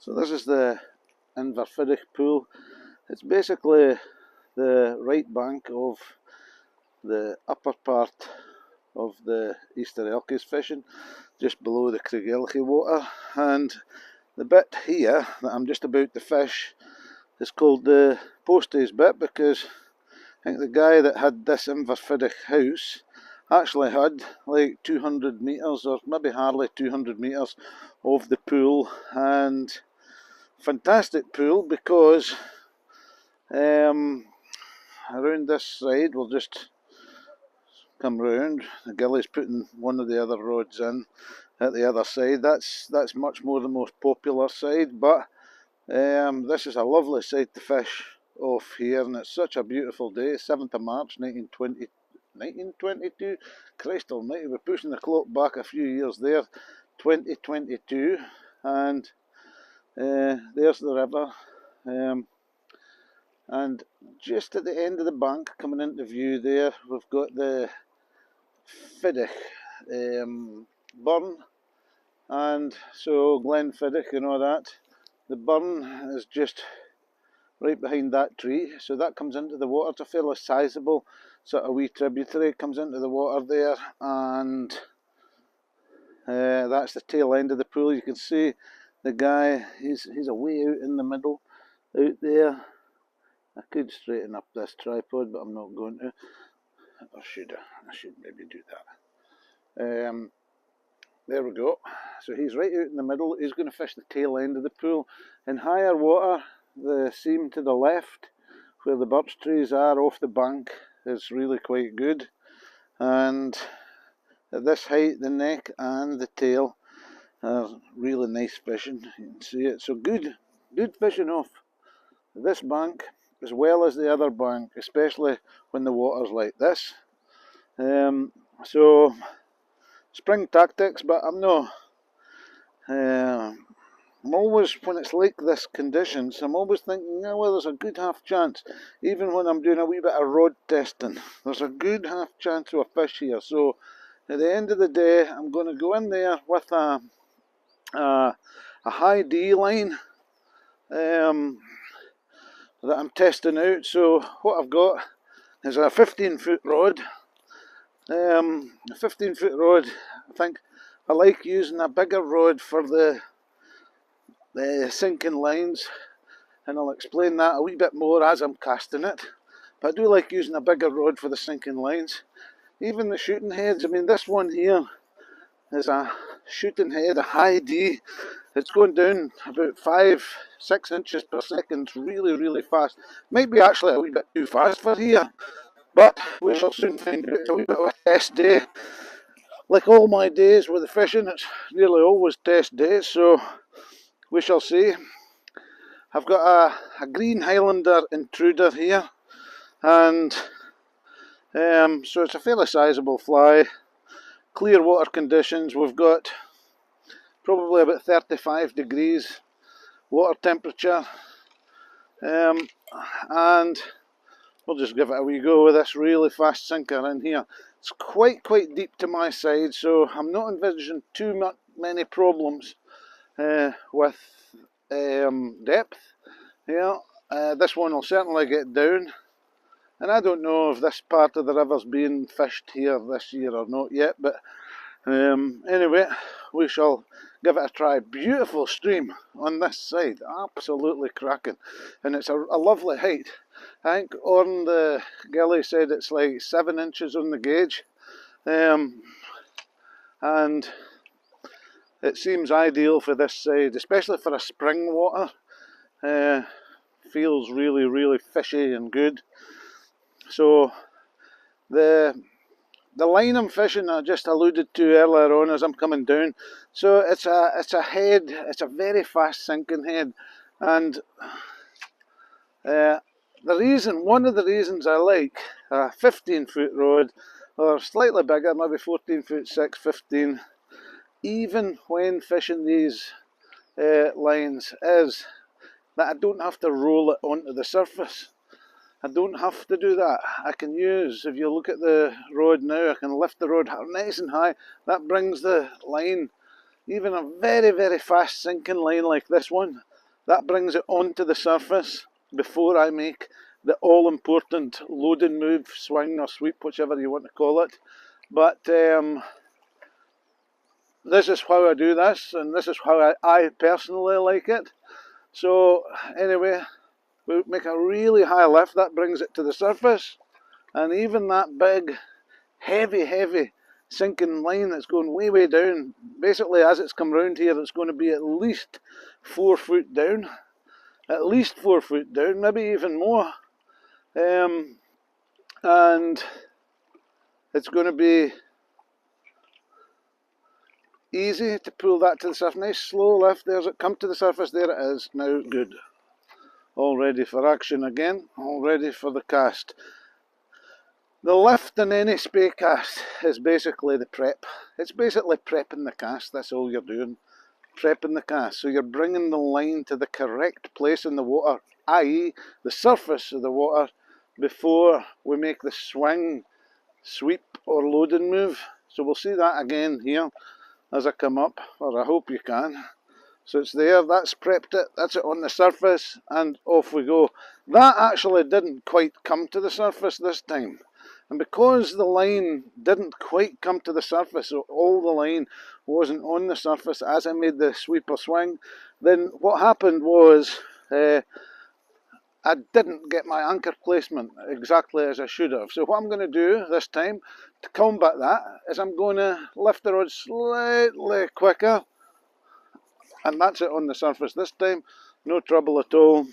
So this is the Inverfiddich pool. It's basically the right bank of the upper part of the Easter Elchies fishing, just below the Elchie water, and the bit here that I'm just about to fish is called the posties bit, because I think the guy that had this Inverfiddich house actually had like 200 metres, or maybe hardly 200 metres of the pool. And fantastic pool, because around this side, we'll just come round. The gilly's putting one of the other rods in at the other side. That's much more the most popular side, but this is a lovely side to fish off here, and it's such a beautiful day. 7th of March 1922. Christ almighty, we're pushing the clock back a few years there. 2022, and there's the river, and just at the end of the bank, coming into view there, we've got the Fiddich burn, and so Glenfiddich and all that. The burn is just right behind that tree, so that comes into the water. It's a fairly sizable sort of wee tributary. It comes into the water there, and that's the tail end of the pool. You can see the guy, he's away out in the middle, out there. I could straighten up this tripod, but I'm not going to. Or should I? I should maybe do that. There we go. So he's right out in the middle. He's going to fish the tail end of the pool. In higher water, the seam to the left, where the birch trees are off the bank, is really quite good. And at this height, the neck and the tail are really nice fishing. You can see it. So good fishing off this bank as well as the other bank, especially when the water's like this. So spring tactics, but I'm always, when it's like this conditions, I'm always thinking, well, there's a good half chance, even when I'm doing a wee bit of rod testing, there's a good half chance of a fish here. So at the end of the day, I'm going to go in there with a high D line that I'm testing out. So what I've got is a 15-foot rod. A 15-foot rod. I think I like using a bigger rod for the sinking lines, and I'll explain that a wee bit more as I'm casting it. But I do like using a bigger rod for the sinking lines. Even the shooting heads, I mean, this one here is a shooting head, a high D. It's going down about 5-6 inches per second, really, really fast. Might be actually a wee bit too fast for here, but we shall soon find out. It's a wee bit of a test day. Like all my days with the fishing, it's nearly always test days, so we shall see. I've got a green Highlander intruder here, and so it's a fairly sizable fly. Clear water conditions. We've got probably about 35 degrees water temperature, and we'll just give it a wee go with this really fast sinker in here. It's quite deep to my side, so I'm not envisaging too many problems with depth here. This one will certainly get down, and I don't know if this part of the river's being fished here this year or not yet, but anyway, we shall give it a try. Beautiful stream on this side, absolutely cracking, and it's a lovely height. I think on the gilly said it's like 7 inches on the gauge, and it seems ideal for this side, especially for a spring water. Feels really fishy and good. So the line I'm fishing, I just alluded to earlier on as I'm coming down. So it's a head. It's a very fast sinking head, and one of the reasons I like a 15-foot rod, or slightly bigger, maybe 14-foot 6, 15, even when fishing these lines, is that I don't have to roll it onto the surface. I don't have to do that. I can use, if you look at the rod now, I can lift the rod nice and high. That brings the line, even a very fast sinking line like this one, That brings it onto the surface before I make the all-important load and move, swing or sweep, whichever you want to call it. But this is how I do this, and this is how I personally like it. So anyway, we make a really high lift, that brings it to the surface, and even that big, heavy sinking line that's going way down, basically as it's come round here, it's going to be at least 4 foot down. At least 4 foot down, maybe even more. And it's going to be easy to pull that to the surface. Nice slow lift, there's it, come to the surface, there it is, now good. All ready for action again, all ready for the cast. The lift in any Spey cast is basically the prep. It's basically prepping the cast, that's all you're doing. Prepping the cast, so you're bringing the line to the correct place in the water, i.e. the surface of the water, before we make the swing, sweep or load and move. So we'll see that again here as I come up, or I hope you can. So it's there, that's prepped it, that's it on the surface, and off we go. That actually didn't quite come to the surface this time. And because the line didn't quite come to the surface, so all the line wasn't on the surface as I made the sweep or swing, then what happened was I didn't get my anchor placement exactly as I should have. So what I'm going to do this time to combat that is I'm going to lift the rod slightly quicker, and that's it on the surface this time, no trouble at all.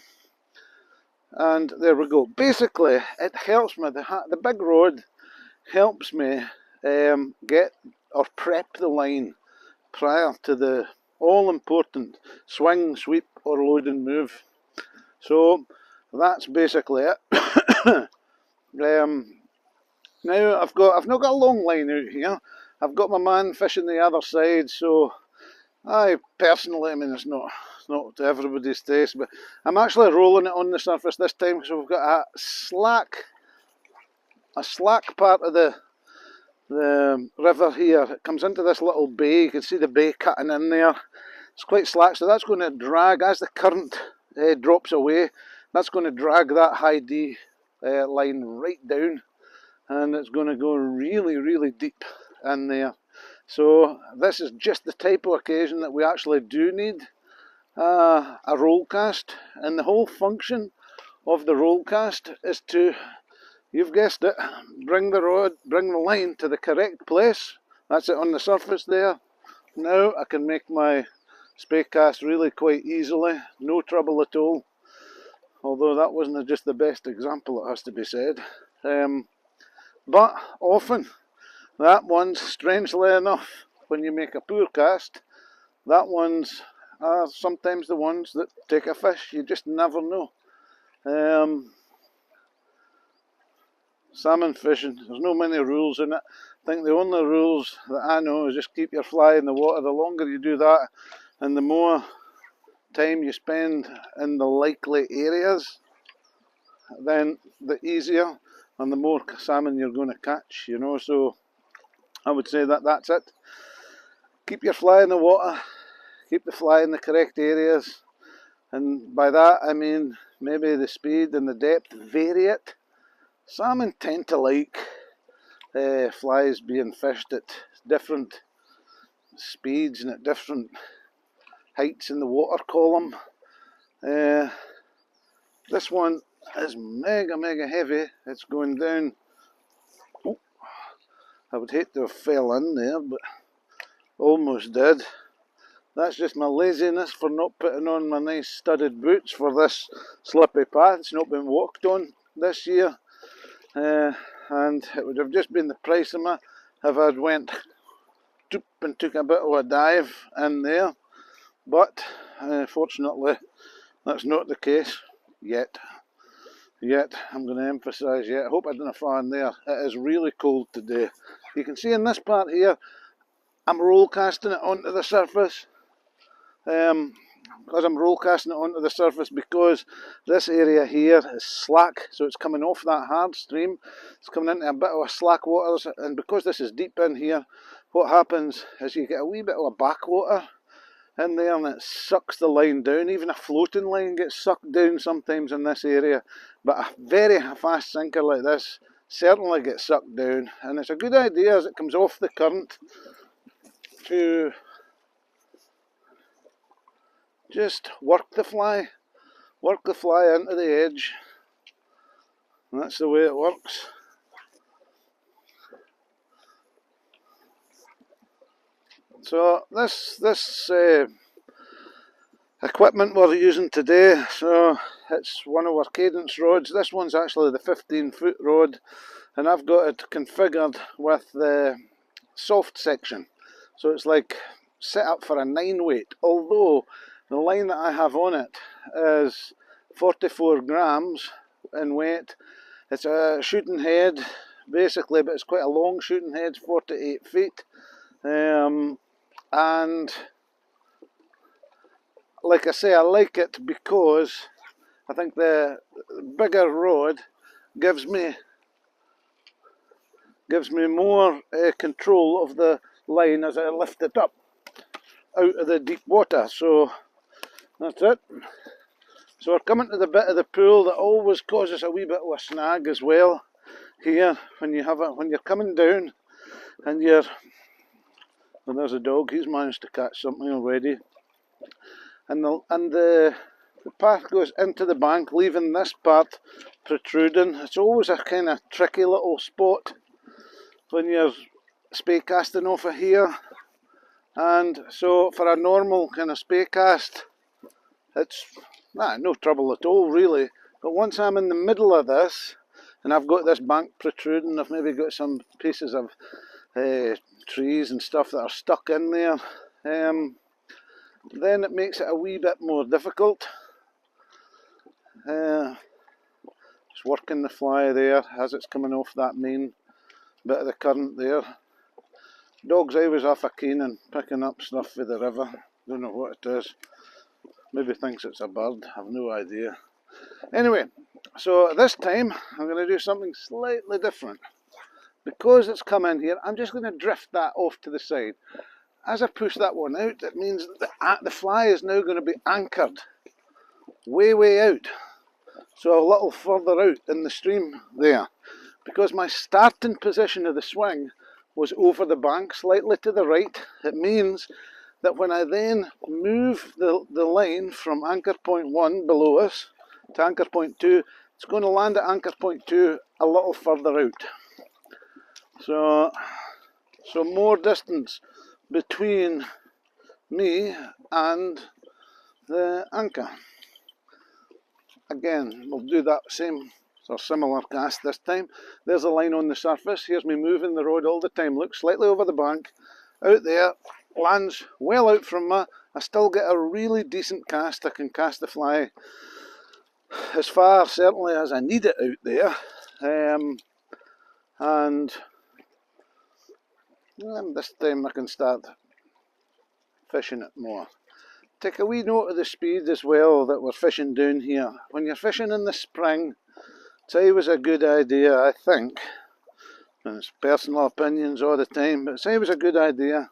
And there we go. Basically it helps me, the big rod helps me get or prep the line prior to the all important swing, sweep or load and move. So that's basically it. Now I've not got a long line out here, I've got my man fishing the other side, so I personally, I mean it's not to everybody's taste, but I'm actually rolling it on the surface this time, so we've got a slack part of the river here. It comes into this little bay, you can see the bay cutting in there. It's quite slack, so that's going to drag, as the current drops away, that's going to drag that high D line right down, and it's going to go really deep in there. So this is just the type of occasion that we actually do need a roll cast, and the whole function of the roll cast is to, you've guessed it, bring the line to the correct place. That's it on the surface there. Now I can make my Spey cast really quite easily, no trouble at all. Although that wasn't just the best example, it has to be said. But often, that one's, strangely enough, when you make a poor cast, that one's are sometimes the ones that take a fish. You just never know. Salmon fishing, there's no many rules in it. I think the only rules that I know is just keep your fly in the water. The longer you do that, and the more time you spend in the likely areas, then the easier and the more salmon you're going to catch, you know. So I would say that that's it. Keep your fly in the water, keep the fly in the correct areas, and by that I mean maybe the speed and the depth vary it. Salmon tend to like flies being fished at different speeds and at different heights in the water column. This one is mega heavy. It's going down. Oh, I would hate to have fell in there, but almost did. That's just my laziness for not putting on my nice studded boots for this slippy path. It's not been walked on this year, and it would have just been the price of me if I'd went and took a bit of a dive in there. But fortunately that's not the case yet. I'm going to emphasise yet. I hope I didn't fall in there. It is really cold today. You can see in this part here I'm roll casting it onto the surface. Because I'm roll casting it onto the surface because this area here is slack, so it's coming off that hard stream. It's coming into a bit of a slack water, and because this is deep in here, what happens is you get a wee bit of a backwater in there and it sucks the line down. Even a floating line gets sucked down sometimes in this area, but a very fast sinker like this certainly gets sucked down, and it's a good idea as it comes off the current to just work the fly into the edge. And that's the way it works. So this equipment we're using today, so it's one of our cadence rods. This one's actually the 15-foot rod, and I've got it configured with the soft section, so it's like set up for a 9 weight, although the line that I have on it is 44 grams in weight. It's a shooting head basically, but it's quite a long shooting head, 48 feet, and like I say, I like it because I think the bigger rod gives me more control of the line as I lift it up out of the deep water. So that's it. So we're coming to the bit of the pool that always causes a wee bit of a snag as well. Here, when you're coming down, and well, there's a dog. He's managed to catch something already, and the path goes into the bank, leaving this part protruding. It's always a kind of tricky little spot when you're spey casting off of here, and so for a normal kind of spey cast, it's no trouble at all really. But once I'm in the middle of this and I've got this bank protruding, I've maybe got some pieces of trees and stuff that are stuck in there, then it makes it a wee bit more difficult. Just working the fly there as it's coming off that main bit of the current there. Dog's always off a keen and picking up stuff for the river. Don't know what it is. Maybe thinks it's a bird, I've no idea. Anyway, so this time I'm going to do something slightly different. Because it's come in here, I'm just going to drift that off to the side. As I push that one out, it means that the fly is now going to be anchored way out. So a little further out in the stream there. Because my starting position of the swing was over the bank, slightly to the right, it means that when I then move the line from anchor point 1 below us to anchor point 2, it's going to land at anchor point 2 a little further out. So more distance between me and the anchor. Again, we'll do that same or similar cast this time. There's a line on the surface. Here's me moving the rod all the time. Look, slightly over the bank, out there, lands well out from me. I still get a really decent cast. I can cast the fly as far, certainly, as I need it out there. And this time I can start fishing it more. Take a wee note of the speed as well that we're fishing down here. When you're fishing in the spring, it's always a good idea, I think, and it's personal opinions all the time, but it's always a good idea,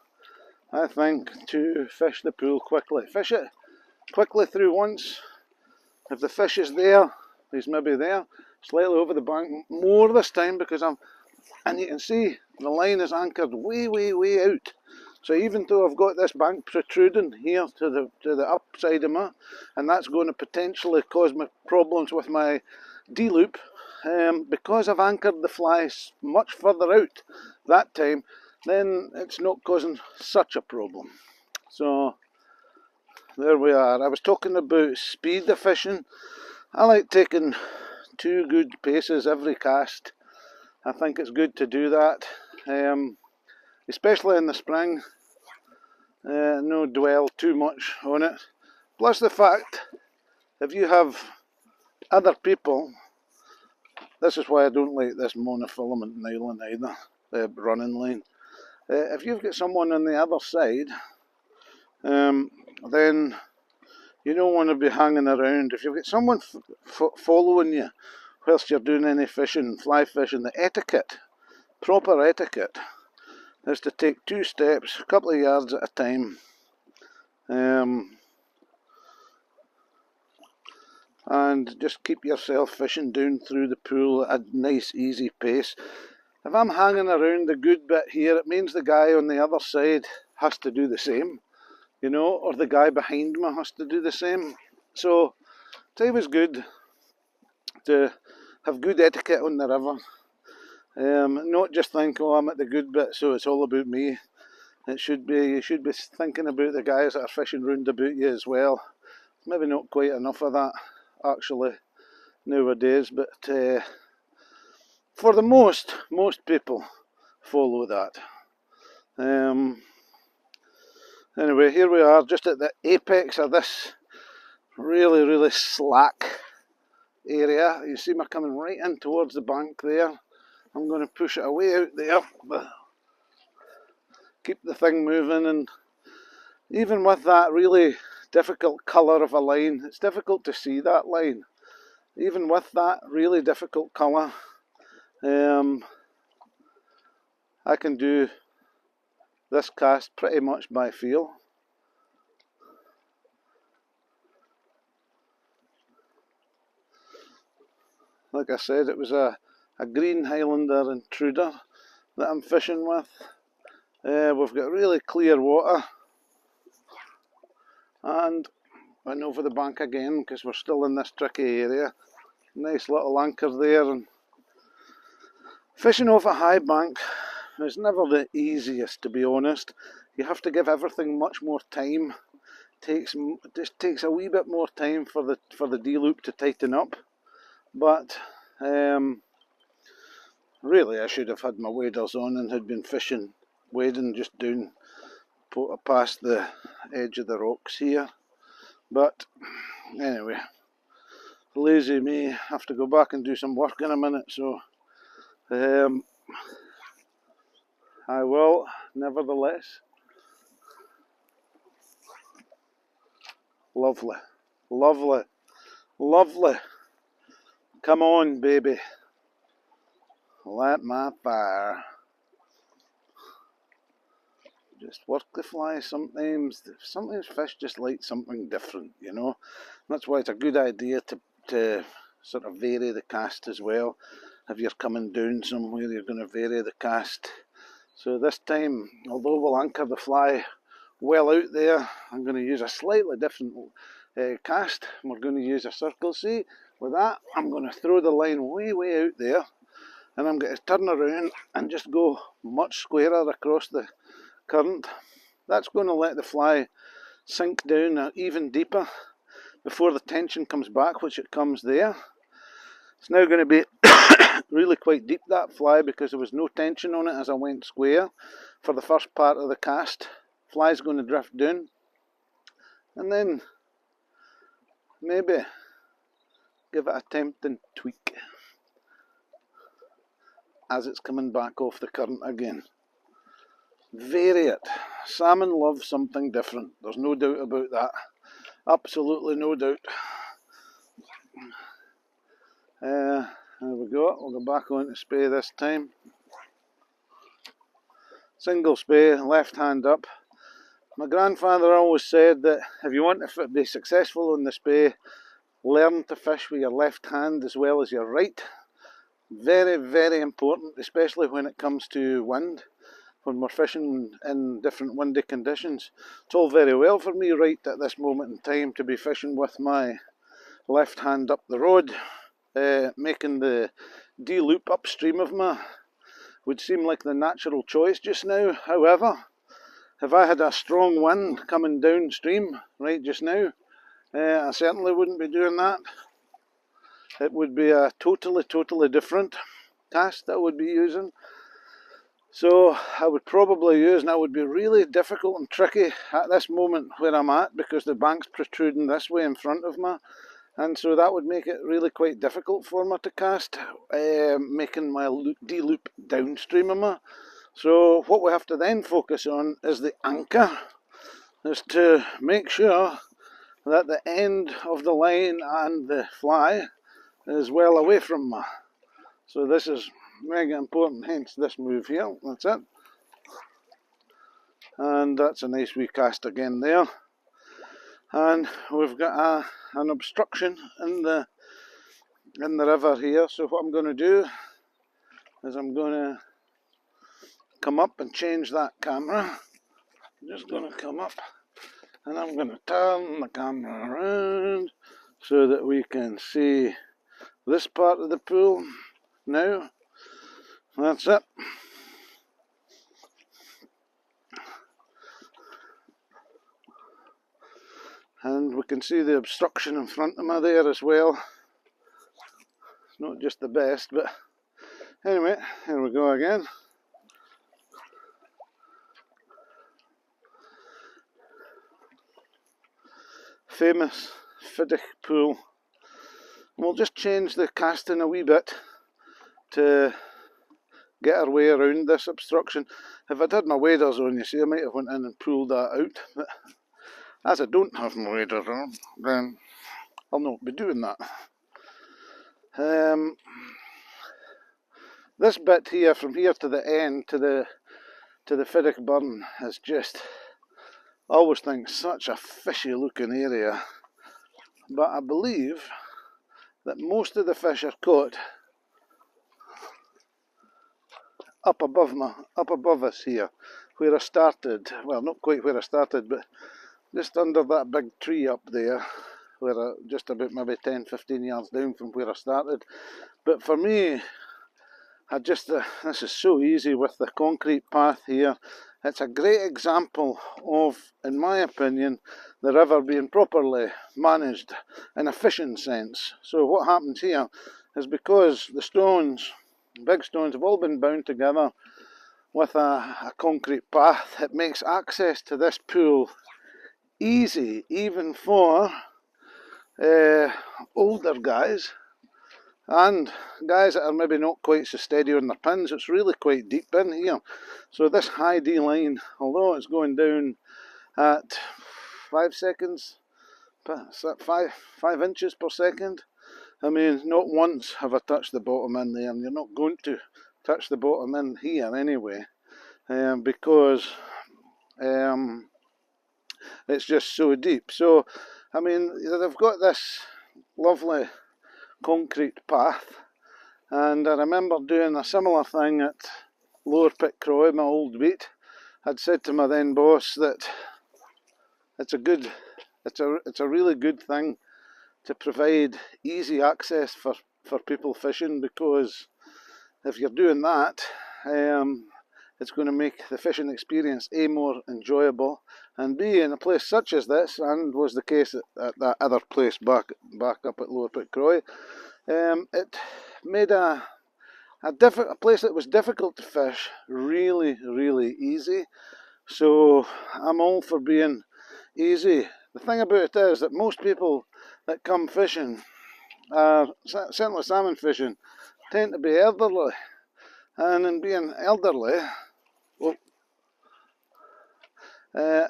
I think, to fish the pool quickly. Fish it quickly through once. If the fish is there, he's maybe there, slightly over the bank, more this time because and you can see the line is anchored way out. So even though I've got this bank protruding here to the upside of me, and that's going to potentially cause me problems with my D-loop, because I've anchored the fly much further out that time, then it's not causing such a problem. So there we are. I was talking about speed of fishing. I like taking 2 good paces every cast. I think it's good to do that, especially in the spring. No dwell too much on it. Plus the fact, if you have other people, this is why I don't like this monofilament nylon either, the running line. If you've got someone on the other side, then you don't want to be hanging around. If you've got someone following you whilst you're doing any fishing, fly fishing, the etiquette, proper etiquette, is to take 2 steps, a couple of yards at a time, And just keep yourself fishing down through the pool at a nice easy pace. If I'm hanging around the good bit here, it means the guy on the other side has to do the same, you know, or the guy behind me has to do the same. So it's always good to have good etiquette on the river. Not just think, oh, I'm at the good bit, so it's all about me. You should be thinking about the guys that are fishing round about you as well. Maybe not quite enough of that actually nowadays, but for the most people follow that. Anyway, here we are, just at the apex of this really slack area. You see me coming right in towards the bank there. I'm going to push it away out there, keep the thing moving, and even with that really difficult colour of a line, it's difficult to see that line. Even with that really difficult colour, I can do this cast pretty much by feel. Like I said, it was a green Highlander intruder that I'm fishing with. We've got really clear water, and I'm over the bank again because we're still in this tricky area. Nice little anchor there, and fishing off a high bank is never the easiest, to be honest. You have to give everything much more time. It just takes a wee bit more time for the D-loop to tighten up. But really, I should have had my waders on and had been wading just down past the edge of the rocks here. But anyway, lazy me, have to go back and do some work in a minute, so I will nevertheless. Lovely, lovely, lovely. Come on, baby. Light my fire. Just work the fly sometimes. Sometimes fish just like something different, you know. That's why it's a good idea to sort of vary the cast as well. If you're coming down somewhere, you're going to vary the cast. So this time, although we'll anchor the fly well out there, I'm going to use a slightly different cast. We're going to use a circle. See, with that, I'm going to throw the line way out there, and I'm going to turn around and just go much squarer across the current. That's going to let the fly sink down even deeper before the tension comes back, which it comes there. It's now going to be really quite deep, that fly, because there was no tension on it as I went square for the first part of the cast. Fly's going to drift down, and then maybe give it a tempting tweak as it's coming back off the current again. Vary it. Salmon love something different, there's no doubt about that. Absolutely no doubt. There we go, we'll go back on to Spey this time. Single Spey, left hand up. My grandfather always said that if you want to be successful on the Spey, learn to fish with your left hand as well as your right. Very important, especially when it comes to wind. When we're fishing in different windy conditions. It's all very well for me right at this moment in time to be fishing with my left hand up the rod, making the D-loop upstream of me would seem like the natural choice just now. However, if I had a strong wind coming downstream right just now, I certainly wouldn't be doing that. It would be a totally different cast that I would be using. So I would probably use, and that would be really difficult and tricky at this moment where I'm at, because the bank's protruding this way in front of me, and so that would make it really quite difficult for me to cast, making my D-loop downstream of me. So what we have to then focus on is the anchor, is to make sure that the end of the line and the fly is well away from me. So this is mega important, hence this move here. That's it. And that's a nice wee cast again there. and we've got an obstruction in the river here. So what I'm going to do is I'm going to come up and change that camera. I'm just going to come up and I'm going to turn the camera around so that we can see this part of the pool now. That's it. And we can see the obstruction in front of me there as well. It's not just the best, but anyway, here we go again. Famous Fiddich pool. We'll just change the casting a wee bit to get our way around this obstruction. If I'd had my waders on, you see, I might have went in and pulled that out, but as I don't have my waders on, then I'll not be doing that. This bit here, from here to the end, to the Fiddich burn, is just, I always think, such a fishy looking area. But I believe that most of the fish are caught up above us here, where I started. Well, not quite where I started, but just under that big tree up there, where just about maybe 10-15 yards down from where I started. But for me, this is so easy with the concrete path here. It's a great example of, in my opinion, the river being properly managed in a fishing sense. So what happens here is, because the stones, big stones, have all been bound together with a concrete path, it makes access to this pool easy, even for older guys and guys that are maybe not quite so steady on their pins. It's really quite deep in here. So this high D line, although it's going down at 5 seconds, 5 inches per second, I mean, not once have I touched the bottom in there, and you're not going to touch the bottom in here anyway, because it's just so deep. So, I mean, they've got this lovely concrete path, and I remember doing a similar thing at Lower Pitcroy, my old beat. I'd said to my then boss that it's a really good thing to provide easy access for people fishing, because if you're doing that, it's going to make the fishing experience A, more enjoyable, and B, in a place such as this, and was the case at that other place back up at Lower Pitcroy, it made a place that was difficult to fish really, really easy. So I'm all for being easy. The thing about it is that most people that come fishing, certainly salmon fishing, tend to be elderly, and in being elderly, they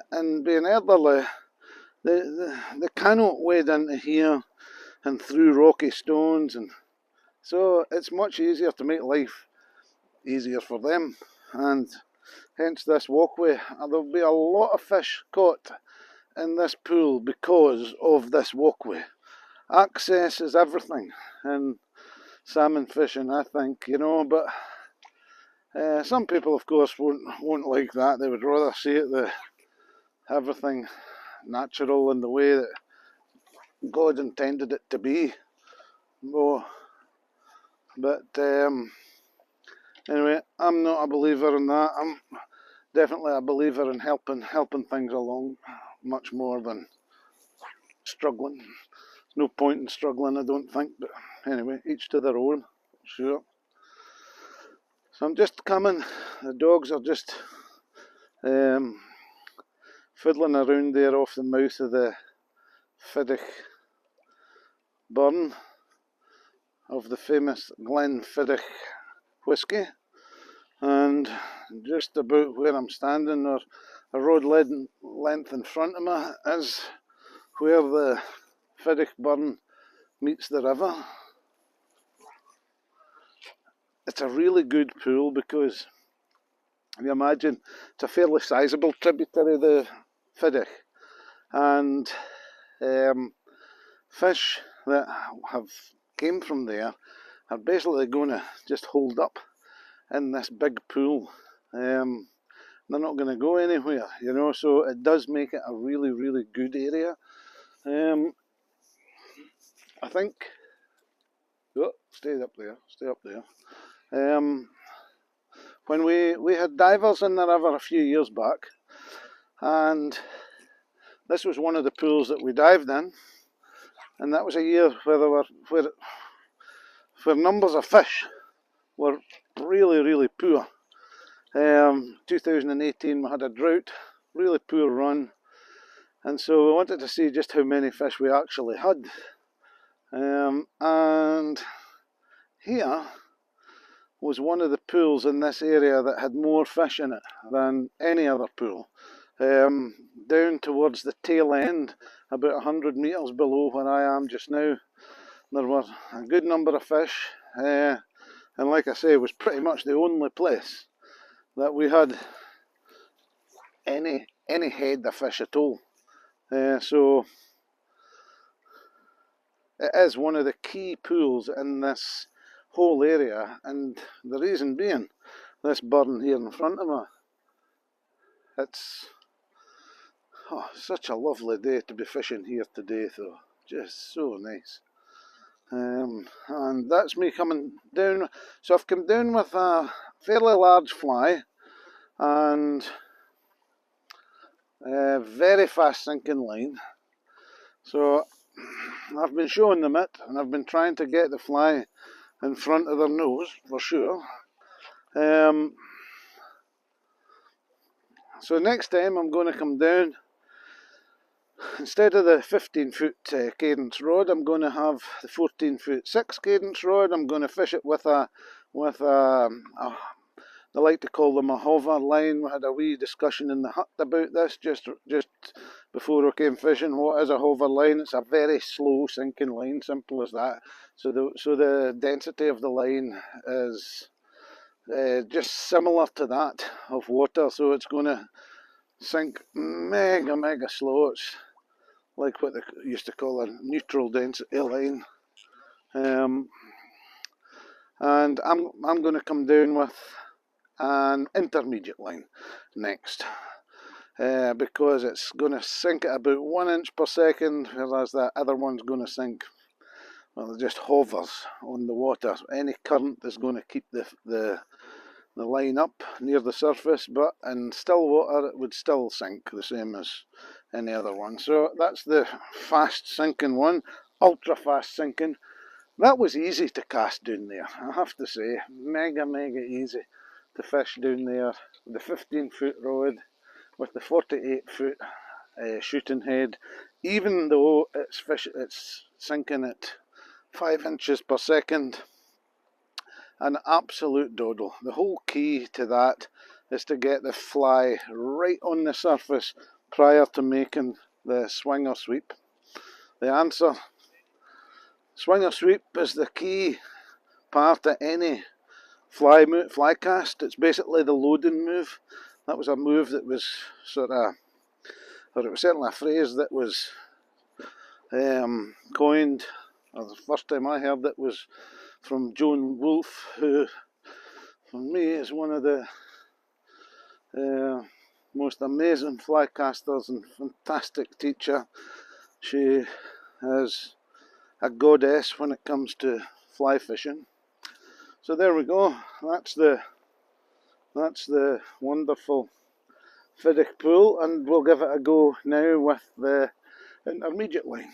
cannot wade into here and through rocky stones, and so it's much easier to make life easier for them, and hence this walkway. There'll be a lot of fish caught in this pool because of this walkway. Access is everything in salmon fishing, I think, you know, but some people, of course, won't like that. They would rather see it everything natural in the way that God intended it to be. But anyway, I'm not a believer in that. I'm definitely a believer in helping things along, much more than struggling. No point in struggling, I don't think, but anyway, each to their own, sure. So I'm just coming, the dogs are just fiddling around there off the mouth of the Fiddich burn of the famous Glenfiddich whisky, and just about where I'm standing, or a road length in front of me, is where the Fiddich burn meets the river. It's a really good pool because, if you imagine, it's a fairly sizable tributary, the Fiddich, and Fish that have came from there are basically going to just hold up in this big pool. They're not going to go anywhere, you know, so it does make it a really, really good area. I think, oh, stay up there. When we had divers in the river a few years back, and this was one of the pools that we dived in, and that was a year where there were where numbers of fish were really, really poor. 2018 we had a drought, really poor run, and so we wanted to see just how many fish we actually had. And here was one of the pools in this area that had more fish in it than any other pool. Down towards the tail end, about 100 metres below where I am just now, there were a good number of fish, and like I say, it was pretty much the only place that we had any head of fish at all. So it is one of the key pools in this whole area, and the reason being this burn here in front of me. It's such a lovely day to be fishing here today though, just so nice. And that's me coming down. So I've come down with a fairly large fly and a very fast sinking line. So I've been showing them it, and I've been trying to get the fly in front of their nose for sure. So next time I'm going to come down, instead of the 15-foot cadence rod, I'm going to have the 14-foot 6 cadence rod. I'm going to fish it with a they like to call them a hover line. We had a wee discussion in the hut about this just before we came fishing. What is a hover line? It's a very slow sinking line, simple as that. So the density of the line is just similar to that of water, so it's going to sink mega slow. It's like what they used to call a neutral density line. And I'm going to come down with an intermediate line next, because it's going to sink at about 1 inch per second, whereas that other one's going to sink, well, it just hovers on the water. Any current is going to keep the line up near the surface, but in still water it would still sink the same as any other one. So that's the fast sinking one, ultra fast sinking. That was easy to cast down there, I have to say. Mega easy to fish down there. The 15-foot rod with the 48-foot shooting head, even though it's sinking at 5 inches per second. An absolute doddle. The whole key to that is to get the fly right on the surface prior to making the swing or sweep. The answer: swing or sweep is the key part of any fly cast. It's basically the loading move. That was a move that was or it was certainly a phrase that was coined, or the first time I heard it was from Joan Wolfe, who for me is one of the most amazing fly casters and fantastic teacher. She is a goddess when it comes to fly fishing. So there we go. That's the wonderful Fiddick pool, and we'll give it a go now with the intermediate line.